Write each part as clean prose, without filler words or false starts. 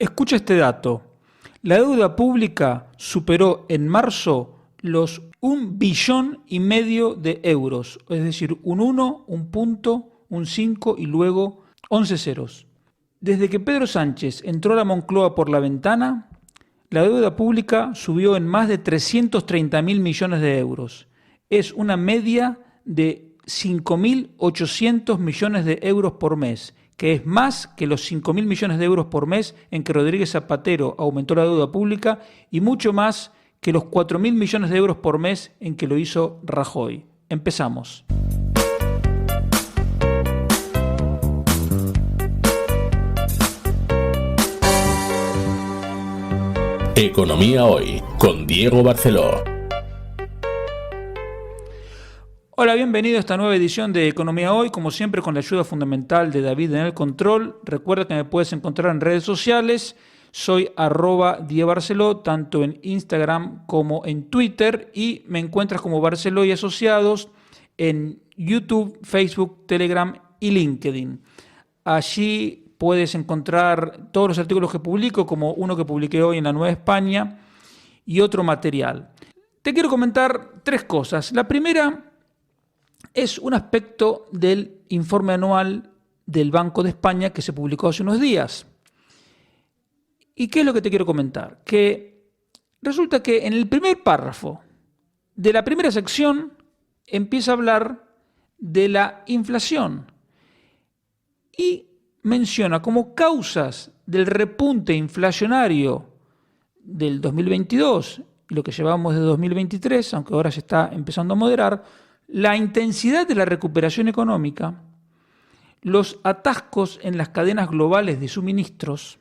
Escucha este dato. La deuda pública superó en marzo los 1,5 billón de euros, es decir, un 1, un punto, un 5 y luego 11 ceros. Desde que Pedro Sánchez entró a la Moncloa por la ventana, la deuda pública subió en más de 330.000 millones de euros. Es una media de 5.800 millones de euros por mes, que es más que los 5.000 millones de euros por mes en que Rodríguez Zapatero aumentó la deuda pública y mucho más que los 4.000 millones de euros por mes en que lo hizo Rajoy. Empezamos. Economía Hoy, con Diego Barceló. Hola, bienvenido a esta nueva edición de Economía Hoy, como siempre con la ayuda fundamental de David en el control. Recuerda que me puedes encontrar en redes sociales, soy @Diego Barceló, tanto en Instagram como en Twitter, y me encuentras como Barceló y Asociados en YouTube, Facebook, Telegram y LinkedIn. Allí puedes encontrar todos los artículos que publico, como uno que publiqué hoy en La Nueva España y otro material. Te quiero comentar tres cosas. La primera es un aspecto del informe anual del Banco de España que se publicó hace unos días. ¿Y qué es lo que te quiero comentar? Que resulta que en el primer párrafo de la primera sección empieza a hablar de la inflación y menciona como causas del repunte inflacionario del 2022 y lo que llevamos de 2023, aunque ahora se está empezando a moderar, la intensidad de la recuperación económica, los atascos en las cadenas globales de suministros,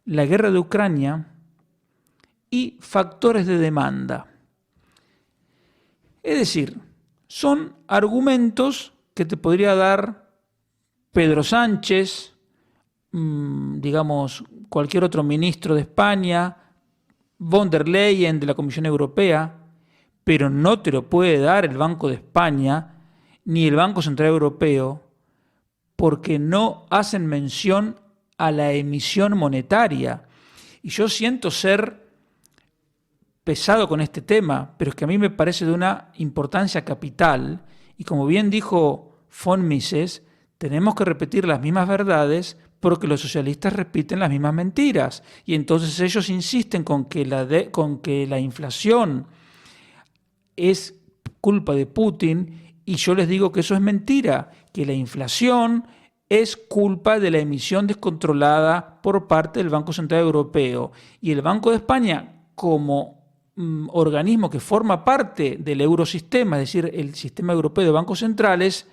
la guerra de Ucrania y factores de demanda. Es decir, son argumentos que te podría dar Pedro Sánchez, digamos, cualquier otro ministro de España, von der Leyen de la Comisión Europea, pero no te lo puede dar el Banco de España ni el Banco Central Europeo porque no hacen mención a la emisión monetaria. Y yo siento ser pesado con este tema, pero es que a mí me parece de una importancia capital y como bien dijo von Mises, tenemos que repetir las mismas verdades porque los socialistas repiten las mismas mentiras y entonces ellos insisten con que la inflación es culpa de Putin y yo les digo que eso es mentira, que la inflación es culpa de la emisión descontrolada por parte del Banco Central Europeo y el Banco de España como organismo que forma parte del eurosistema, es decir, el sistema europeo de bancos centrales,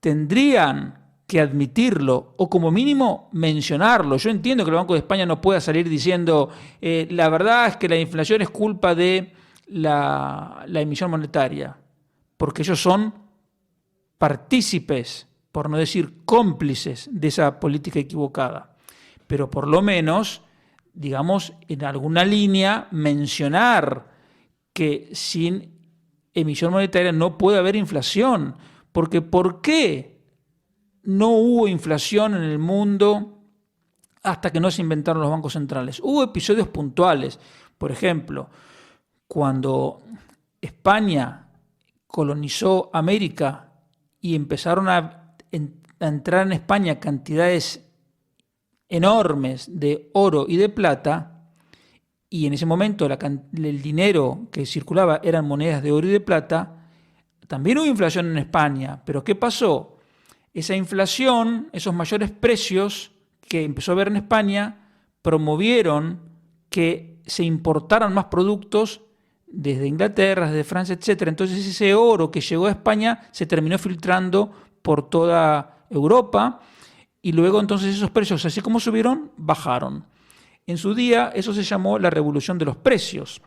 tendrían que admitirlo o como mínimo mencionarlo. Yo entiendo que el Banco de España no pueda salir diciendo la verdad es que la inflación es culpa de la emisión monetaria, porque ellos son partícipes, por no decir cómplices de esa política equivocada. Pero por lo menos, digamos, en alguna línea mencionar que sin emisión monetaria no puede haber inflación, porque ¿por qué no hubo inflación en el mundo hasta que no se inventaron los bancos centrales? Hubo episodios puntuales, por ejemplo, cuando España colonizó América y empezaron a entrar en España cantidades enormes de oro y de plata, y en ese momento el dinero que circulaba eran monedas de oro y de plata, también hubo inflación en España. ¿Pero qué pasó? Esa inflación, esos mayores precios que empezó a haber en España, promovieron que se importaran más productos desde Inglaterra, desde Francia, etc. Entonces ese oro que llegó a España se terminó filtrando por toda Europa y luego entonces esos precios, así como subieron, bajaron. En su día eso se llamó la revolución de los precios.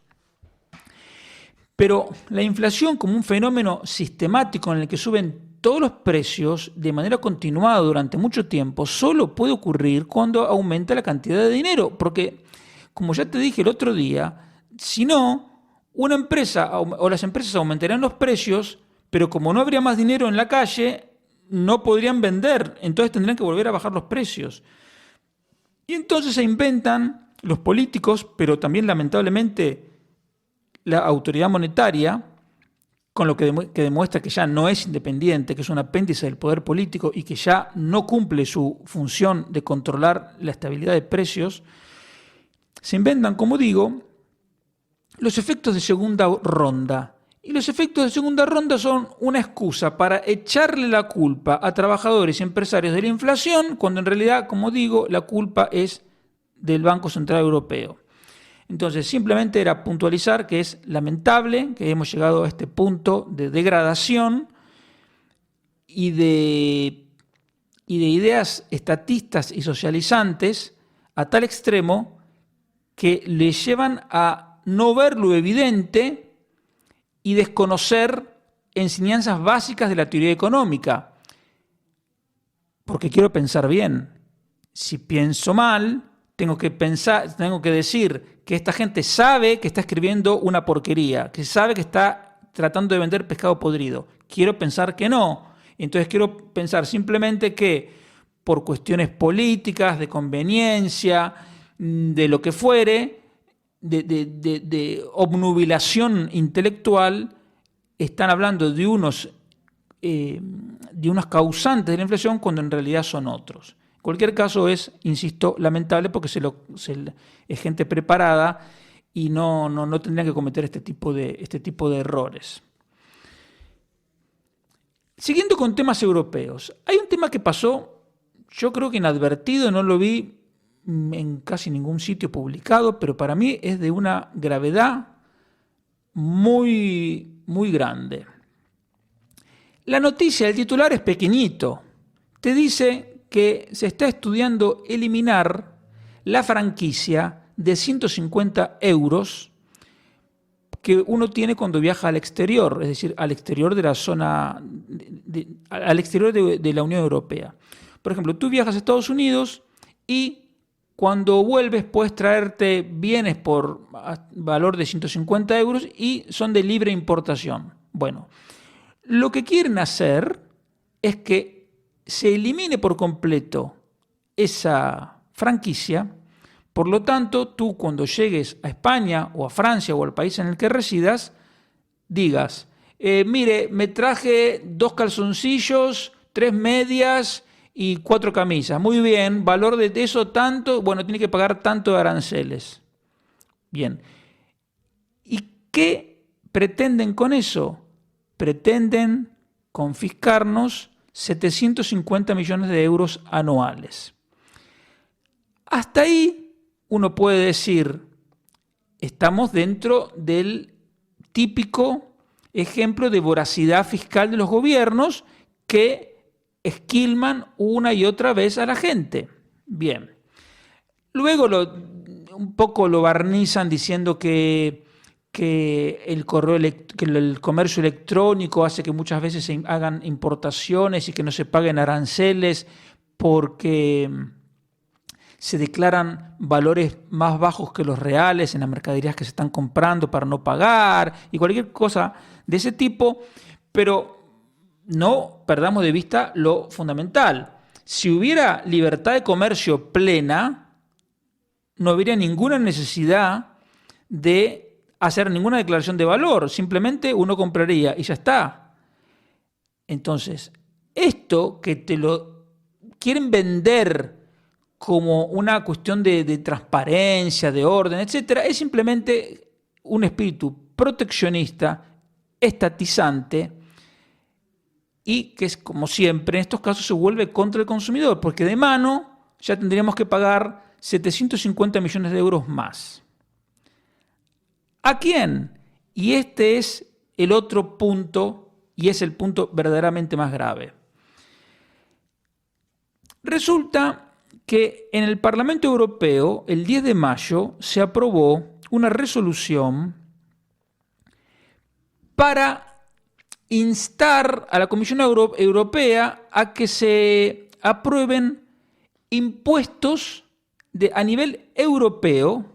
Pero la inflación como un fenómeno sistemático en el que suben todos los precios de manera continuada durante mucho tiempo solo puede ocurrir cuando aumenta la cantidad de dinero, porque como ya te dije el otro día, si no, una empresa o las empresas aumentarían los precios, pero como no habría más dinero en la calle, no podrían vender, entonces tendrían que volver a bajar los precios. Y entonces se inventan los políticos, pero también lamentablemente la autoridad monetaria, con lo que demuestra que ya no es independiente, que es un apéndice del poder político y que ya no cumple su función de controlar la estabilidad de precios, se inventan, como digo, los efectos de segunda ronda. Y los efectos de segunda ronda son una excusa para echarle la culpa a trabajadores y empresarios de la inflación, cuando en realidad, como digo, la culpa es del Banco Central Europeo. Entonces, simplemente era puntualizar que es lamentable que hemos llegado a este punto de degradación y de ideas estatistas y socializantes a tal extremo que le llevan a no ver lo evidente y desconocer enseñanzas básicas de la teoría económica. Porque quiero pensar bien. Si pienso mal, tengo que decir que esta gente sabe que está escribiendo una porquería, que sabe que está tratando de vender pescado podrido. Quiero pensar que no. Entonces quiero pensar simplemente que por cuestiones políticas, de conveniencia, de lo que fuere, de obnubilación intelectual, están hablando de unos causantes de la inflación cuando en realidad son otros. En cualquier caso es, insisto, lamentable porque es gente preparada y no tendrían que cometer este tipo de errores. Siguiendo con temas europeos, hay un tema que pasó, yo creo que inadvertido, no lo vi en casi ningún sitio publicado, pero para mí es de una gravedad muy, muy grande. La noticia, el titular es pequeñito, te dice que se está estudiando eliminar la franquicia de 150 euros que uno tiene cuando viaja al exterior, es decir, al exterior de la zona, al exterior de la Unión Europea. Por ejemplo, tú viajas a Estados Unidos y cuando vuelves puedes traerte bienes por valor de 150 euros y son de libre importación. Bueno, lo que quieren hacer es que se elimine por completo esa franquicia. Por lo tanto, tú cuando llegues a España o a Francia o al país en el que residas, digas, mire, me traje 2 calzoncillos, 3 medias y 4 camisas. Muy bien, valor de eso tanto, bueno, tiene que pagar tanto de aranceles. Bien. ¿Y qué pretenden con eso? Pretenden confiscarnos 750 millones de euros anuales. Hasta ahí uno puede decir, estamos dentro del típico ejemplo de voracidad fiscal de los gobiernos que esquilman una y otra vez a la gente. Bien. Luego un poco lo barnizan diciendo que el comercio electrónico hace que muchas veces se hagan importaciones y que no se paguen aranceles porque se declaran valores más bajos que los reales en las mercaderías que se están comprando para no pagar y cualquier cosa de ese tipo, pero no perdamos de vista lo fundamental. Si hubiera libertad de comercio plena, no habría ninguna necesidad de hacer ninguna declaración de valor, simplemente uno compraría y ya está. Entonces, esto que te lo quieren vender como una cuestión de transparencia, de orden, etcétera, es simplemente un espíritu proteccionista, estatizante y que es como siempre en estos casos se vuelve contra el consumidor, porque de mano ya tendríamos que pagar 750 millones de euros más. ¿A quién? Y este es el otro punto y es el punto verdaderamente más grave. Resulta que en el Parlamento Europeo, el 10 de mayo, se aprobó una resolución para instar a la Comisión Europea a que se aprueben impuestos a nivel europeo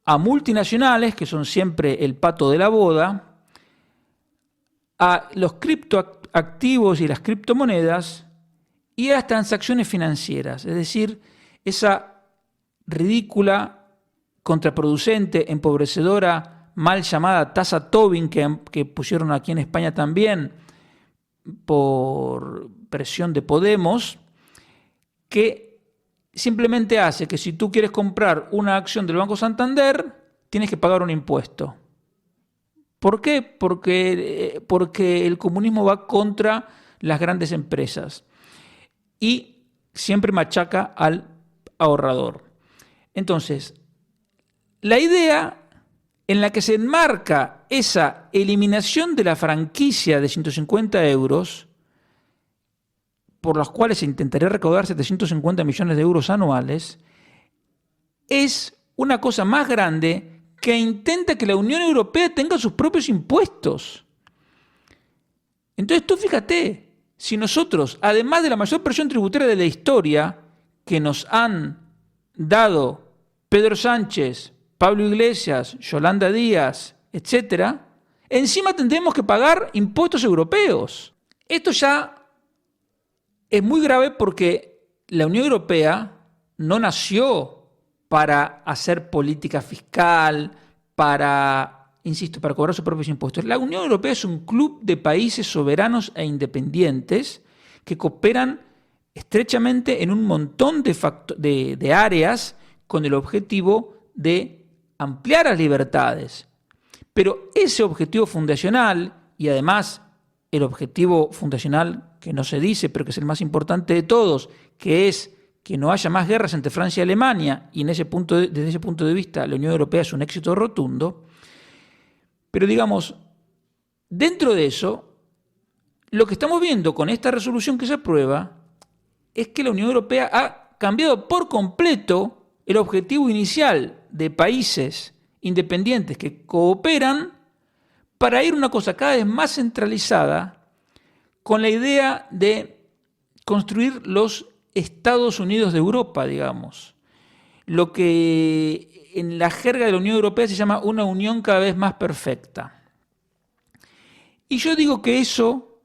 a multinacionales, que son siempre el pato de la boda, a los criptoactivos y las criptomonedas y a las transacciones financieras, es decir, esa ridícula, contraproducente, empobrecedora, mal llamada tasa Tobin, que pusieron aquí en España también por presión de Podemos, que simplemente hace que si tú quieres comprar una acción del Banco Santander, tienes que pagar un impuesto. ¿Por qué? Porque el comunismo va contra las grandes empresas y siempre machaca al ahorrador. Entonces, la idea en la que se enmarca esa eliminación de la franquicia de 150 euros, por las cuales se intentaría recaudar 750 millones de euros anuales, es una cosa más grande que intenta que la Unión Europea tenga sus propios impuestos. Entonces tú fíjate, si nosotros, además de la mayor presión tributaria de la historia que nos han dado Pedro Sánchez, Pablo Iglesias, Yolanda Díaz, etc., encima tendremos que pagar impuestos europeos. Esto ya es muy grave porque la Unión Europea no nació para hacer política fiscal, para cobrar sus propios impuestos. La Unión Europea es un club de países soberanos e independientes que cooperan estrechamente en un montón de áreas con el objetivo de ampliar las libertades. Pero ese objetivo fundacional, y además el objetivo fundacional que no se dice, pero que es el más importante de todos, que es que no haya más guerras entre Francia y Alemania, y desde ese punto de vista la Unión Europea es un éxito rotundo, pero digamos, dentro de eso, lo que estamos viendo con esta resolución que se aprueba es que la Unión Europea ha cambiado por completo el objetivo inicial de países independientes que cooperan para ir a una cosa cada vez más centralizada con la idea de construir los Estados Unidos de Europa, digamos. Lo que en la jerga de la Unión Europea se llama una unión cada vez más perfecta. Y yo digo que eso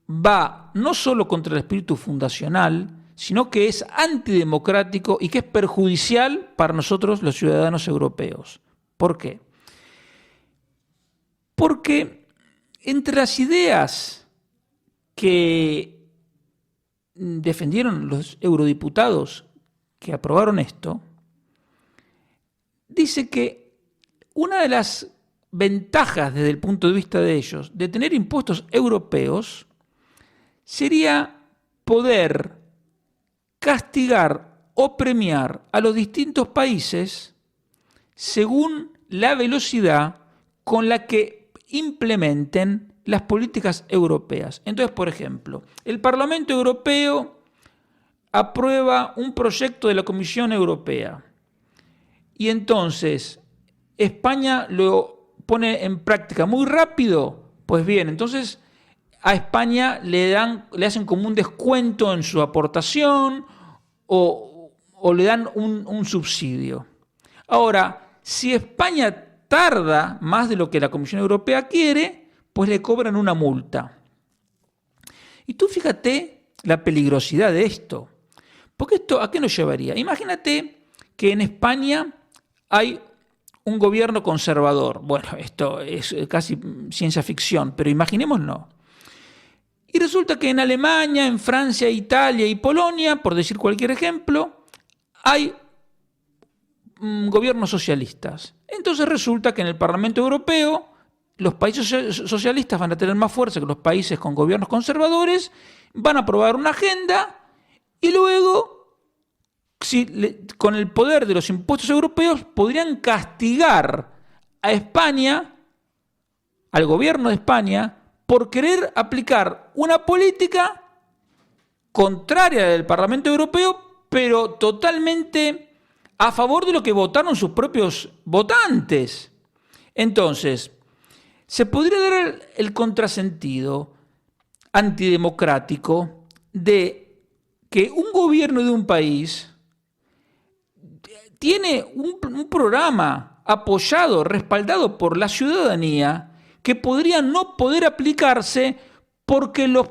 va no solo contra el espíritu fundacional, sino que es antidemocrático y que es perjudicial para nosotros los ciudadanos europeos. ¿Por qué? Porque entre las ideas que defendieron los eurodiputados que aprobaron esto, dice que una de las ventajas desde el punto de vista de ellos de tener impuestos europeos sería poder castigar o premiar a los distintos países según la velocidad con la que implementen las políticas europeas. Entonces, por ejemplo, el Parlamento Europeo aprueba un proyecto de la Comisión Europea y entonces España lo pone en práctica muy rápido. Pues bien, entonces a España le hacen como un descuento en su aportación o le dan un subsidio. Ahora, si España tarda más de lo que la Comisión Europea quiere, pues le cobran una multa. Y tú fíjate la peligrosidad de esto. Porque esto, ¿a qué nos llevaría? Imagínate que en España hay un gobierno conservador. Bueno, esto es casi ciencia ficción, pero imaginémoslo. Y resulta que en Alemania, en Francia, Italia y Polonia, por decir cualquier ejemplo, hay gobiernos socialistas. Entonces resulta que en el Parlamento Europeo los países socialistas van a tener más fuerza que los países con gobiernos conservadores, van a aprobar una agenda y luego, con el poder de los impuestos europeos, podrían castigar a España, al gobierno de España, por querer aplicar una política contraria del Parlamento Europeo, pero totalmente a favor de lo que votaron sus propios votantes. Entonces, se podría dar el contrasentido antidemocrático de que un gobierno de un país tiene un programa apoyado, respaldado por la ciudadanía, que podría no poder aplicarse porque los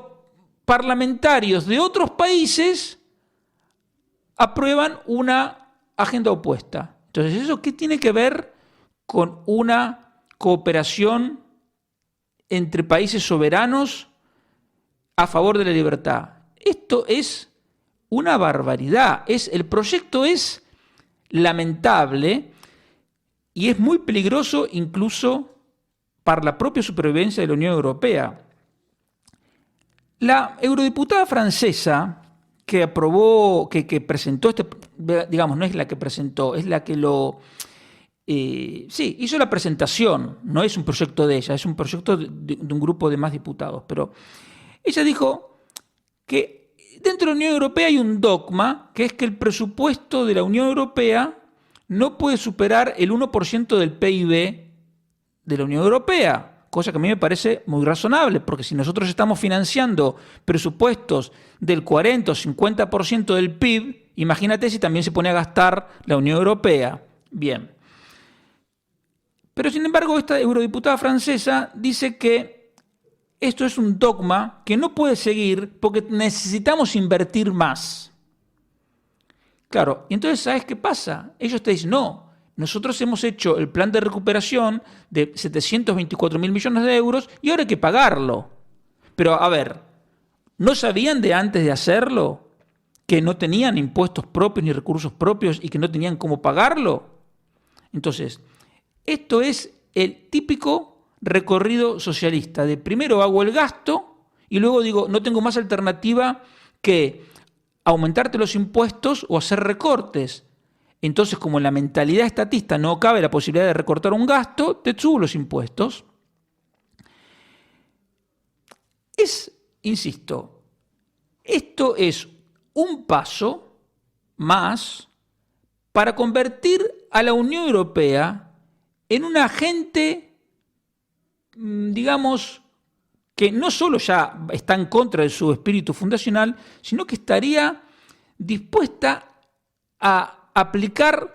parlamentarios de otros países aprueban una agenda opuesta. Entonces, ¿eso qué tiene que ver con una cooperación entre países soberanos a favor de la libertad? Esto es una barbaridad. El proyecto es lamentable y es muy peligroso incluso para la propia supervivencia de la Unión Europea. La eurodiputada francesa que aprobó, que presentó digamos, no es la que presentó, es la que hizo la presentación, no es un proyecto de ella, es un proyecto de un grupo de más diputados, pero ella dijo que dentro de la Unión Europea hay un dogma, que es que el presupuesto de la Unión Europea no puede superar el 1% del PIB de la Unión Europea, cosa que a mí me parece muy razonable, porque si nosotros estamos financiando presupuestos del 40 o 50% del PIB, imagínate si también se pone a gastar la Unión Europea. Bien. Pero sin embargo, esta eurodiputada francesa dice que esto es un dogma que no puede seguir porque necesitamos invertir más. Claro, y entonces, ¿sabes qué pasa? Ellos te dicen, no, nosotros hemos hecho el plan de recuperación de 724.000 millones de euros y ahora hay que pagarlo. Pero, a ver, ¿no sabían de antes de hacerlo que no tenían impuestos propios ni recursos propios y que no tenían cómo pagarlo? Entonces, esto es el típico recorrido socialista de primero hago el gasto y luego digo, no tengo más alternativa que aumentarte los impuestos o hacer recortes. Entonces, como en la mentalidad estatista no cabe la posibilidad de recortar un gasto, te subo los impuestos. Insisto, esto es un paso más para convertir a la Unión Europea en un agente, digamos, que no solo ya está en contra de su espíritu fundacional, sino que estaría dispuesta a aplicar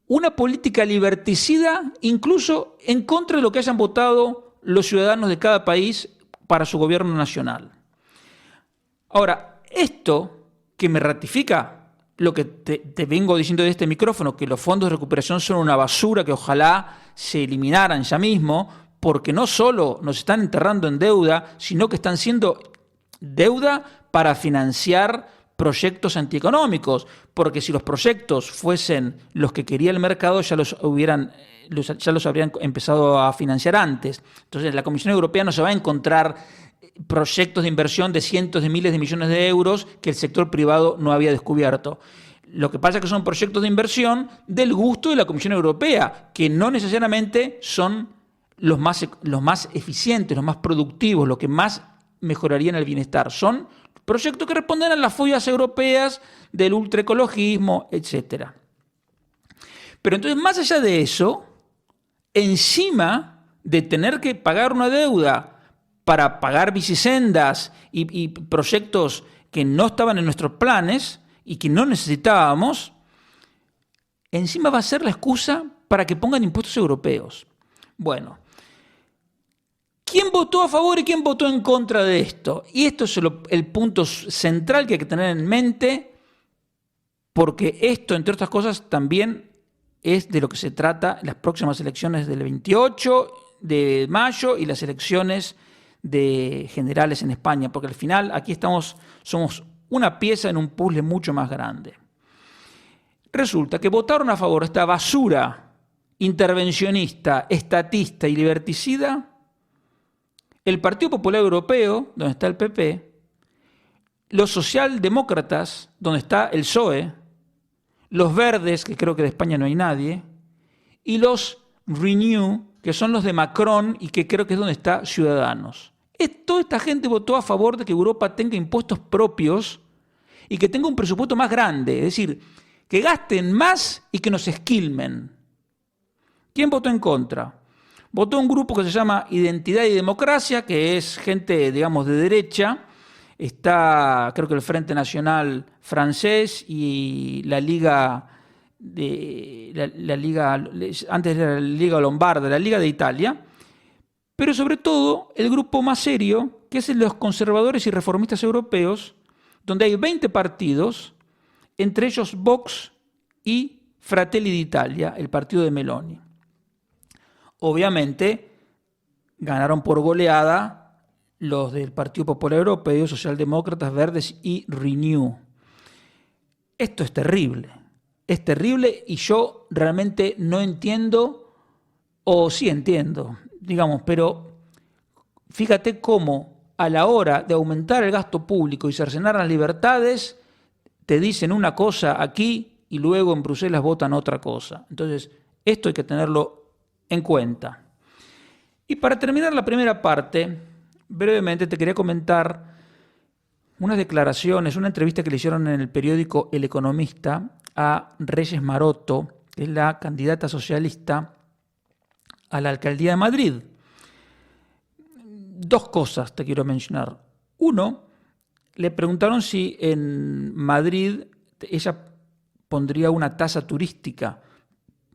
una política liberticida incluso en contra de lo que hayan votado los ciudadanos de cada país para su gobierno nacional. Ahora, esto que me ratifica lo que te vengo diciendo de este micrófono, que los fondos de recuperación son una basura que ojalá se eliminaran ya mismo, porque no solo nos están enterrando en deuda, sino que están siendo deuda para financiar proyectos antieconómicos, porque si los proyectos fuesen los que quería el mercado, ya los habrían empezado a financiar antes. Entonces, la Comisión Europea no se va a encontrar proyectos de inversión de cientos de miles de millones de euros que el sector privado no había descubierto. Lo que pasa es que son proyectos de inversión del gusto de la Comisión Europea, que no necesariamente son los más eficientes, los más productivos, lo que más mejorarían el bienestar. Son proyectos que responden a las fobias europeas del ultraecologismo, etc. Pero entonces, más allá de eso, encima de tener que pagar una deuda para pagar bicisendas y proyectos que no estaban en nuestros planes y que no necesitábamos, encima va a ser la excusa para que pongan impuestos europeos. Bueno, ¿quién votó a favor y quién votó en contra de esto? Y esto es el punto central que hay que tener en mente, porque esto, entre otras cosas, también es de lo que se trata las próximas elecciones del 28 de mayo y las elecciones de generales en España, porque al final aquí somos una pieza en un puzzle mucho más grande. Resulta que votaron a favor de esta basura intervencionista, estatista y liberticida el Partido Popular Europeo, donde está el PP, los socialdemócratas, donde está el PSOE, los verdes, que creo que de España no hay nadie, y los Renew, que son los de Macron y que creo que es donde está Ciudadanos. Toda esta gente votó a favor de que Europa tenga impuestos propios y que tenga un presupuesto más grande, es decir, que gasten más y que nos esquilmen. ¿Quién votó en contra? Votó un grupo que se llama Identidad y Democracia, que es gente, digamos, de derecha. Está, creo que el Frente Nacional francés y la Liga antes era la Liga Lombarda, la Liga de Italia, pero sobre todo el grupo más serio, que es el de los conservadores y reformistas europeos, donde hay 20 partidos, entre ellos Vox y Fratelli d'Italia, el partido de Meloni. Obviamente ganaron por goleada los del Partido Popular Europeo, Socialdemócratas, Verdes y Renew. Esto es terrible y yo realmente no entiendo, o sí entiendo, digamos, pero fíjate cómo a la hora de aumentar el gasto público y cercenar las libertades, te dicen una cosa aquí y luego en Bruselas votan otra cosa. Entonces, esto hay que tenerlo en cuenta. Y para terminar la primera parte, brevemente te quería comentar unas declaraciones, una entrevista que le hicieron en el periódico El Economista a Reyes Maroto, que es la candidata socialista a la alcaldía de Madrid. Dos cosas te quiero mencionar. Uno, le preguntaron si en Madrid ella pondría una tasa turística,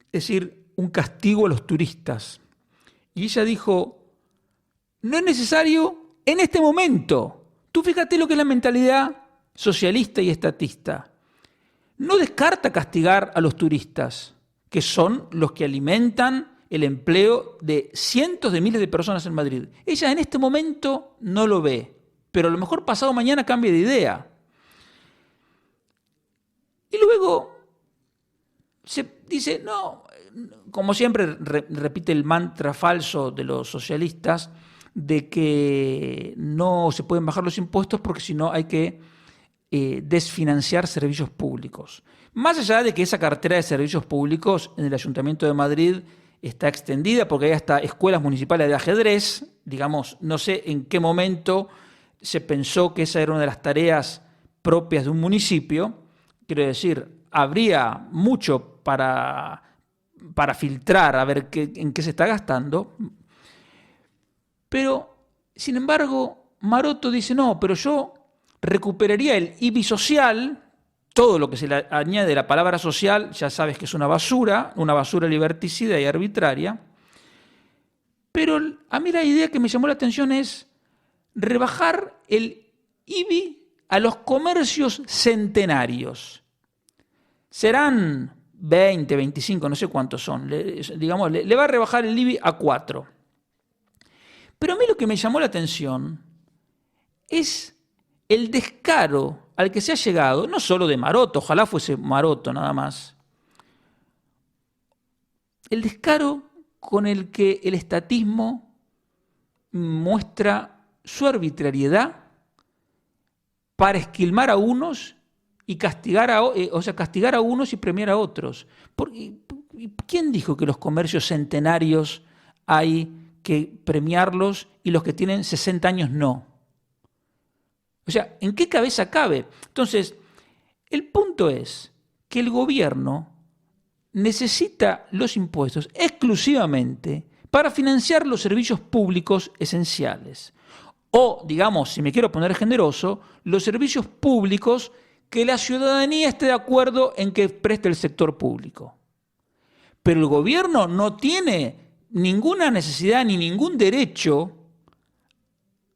es decir, un castigo a los turistas. Y ella dijo, no es necesario en este momento. Tú fíjate lo que es la mentalidad socialista y estatista. No descarta castigar a los turistas, que son los que alimentan el empleo de cientos de miles de personas en Madrid. Ella en este momento no lo ve, pero a lo mejor pasado mañana cambie de idea. Y luego se dice, no, como siempre repite el mantra falso de los socialistas, de que no se pueden bajar los impuestos porque si no hay que desfinanciar servicios públicos. Más allá de que esa cartera de servicios públicos en el Ayuntamiento de Madrid está extendida porque hay hasta escuelas municipales de ajedrez, digamos, no sé en qué momento se pensó que esa era una de las tareas propias de un municipio. Quiero decir, habría mucho para filtrar a ver en qué se está gastando. Pero, sin embargo, Maroto dice, no, pero yo recuperaría el IBI social. Todo lo que se le añade la palabra social, ya sabes que es una basura liberticida y arbitraria. Pero a mí la idea que me llamó la atención es rebajar el IBI a los comercios centenarios. Serán 20, 25, no sé cuántos son. Le va a rebajar el IBI a 4. Pero a mí lo que me llamó la atención es el descaro al que se ha llegado, no solo de Maroto, ojalá fuese Maroto nada más, el descaro con el que el estatismo muestra su arbitrariedad para esquilmar a unos y castigar a unos y premiar a otros. ¿Quién dijo que los comercios centenarios hay que premiarlos y los que tienen 60 años no? O sea, ¿en qué cabeza cabe? Entonces, el punto es que el gobierno necesita los impuestos exclusivamente para financiar los servicios públicos esenciales. O, digamos, si me quiero poner generoso, los servicios públicos que la ciudadanía esté de acuerdo en que preste el sector público. Pero el gobierno no tiene ninguna necesidad ni ningún derecho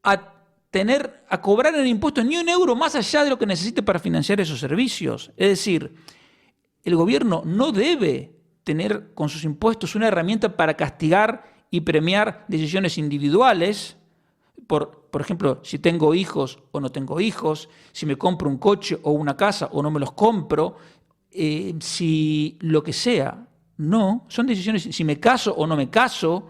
a cobrar en impuestos ni un euro más allá de lo que necesite para financiar esos servicios. Es decir, el gobierno no debe tener con sus impuestos una herramienta para castigar y premiar decisiones individuales, por ejemplo, si tengo hijos o no tengo hijos, si me compro un coche o una casa o no me los compro, si lo que sea. No, son decisiones, si me caso o no me caso,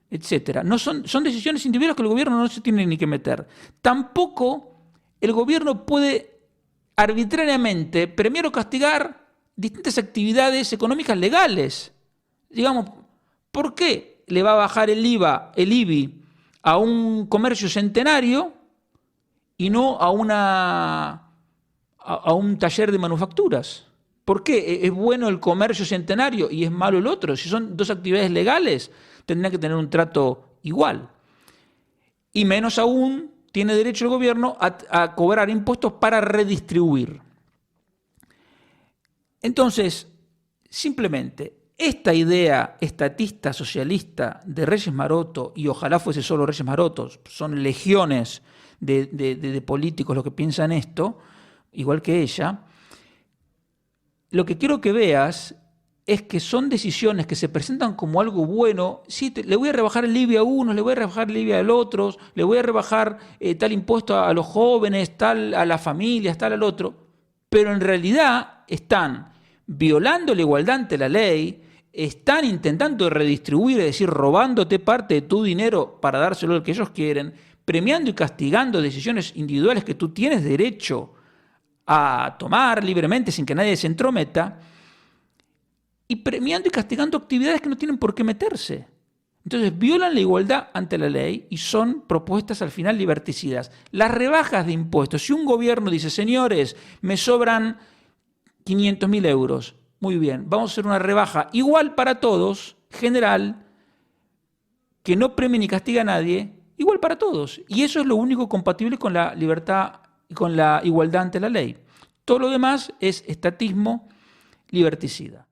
etcétera. No son decisiones individuales que el gobierno no se tiene ni que meter. Tampoco el gobierno puede arbitrariamente premiar o castigar distintas actividades económicas legales. Digamos, ¿por qué le va a bajar el IBI a un comercio centenario y no a un taller de manufacturas? ¿Por qué es bueno el comercio centenario y es malo el otro? Si son dos actividades legales, tendrían que tener un trato igual. Y menos aún tiene derecho el gobierno a cobrar impuestos para redistribuir. Entonces, simplemente, esta idea estatista socialista de Reyes Maroto, y ojalá fuese solo Reyes Maroto, son legiones de políticos los que piensan esto, igual que ella, lo que quiero que veas es que son decisiones que se presentan como algo bueno. Sí, le voy a rebajar el IVA a unos, le voy a rebajar el IVA a otros, le voy a rebajar tal impuesto a los jóvenes, tal a las familias, tal al otro, pero en realidad están violando la igualdad ante la ley, están intentando redistribuir, es decir, robándote parte de tu dinero para dárselo al que ellos quieren, premiando y castigando decisiones individuales que tú tienes derecho a tomar libremente sin que nadie se entrometa, y premiando y castigando actividades que no tienen por qué meterse. Entonces violan la igualdad ante la ley y son propuestas al final liberticidas. Las rebajas de impuestos, si un gobierno dice, señores, me sobran 500.000 euros, muy bien, vamos a hacer una rebaja igual para todos, general, que no premie ni castiga a nadie, igual para todos. Y eso es lo único compatible con la libertad y con la igualdad ante la ley. Todo lo demás es estatismo liberticida.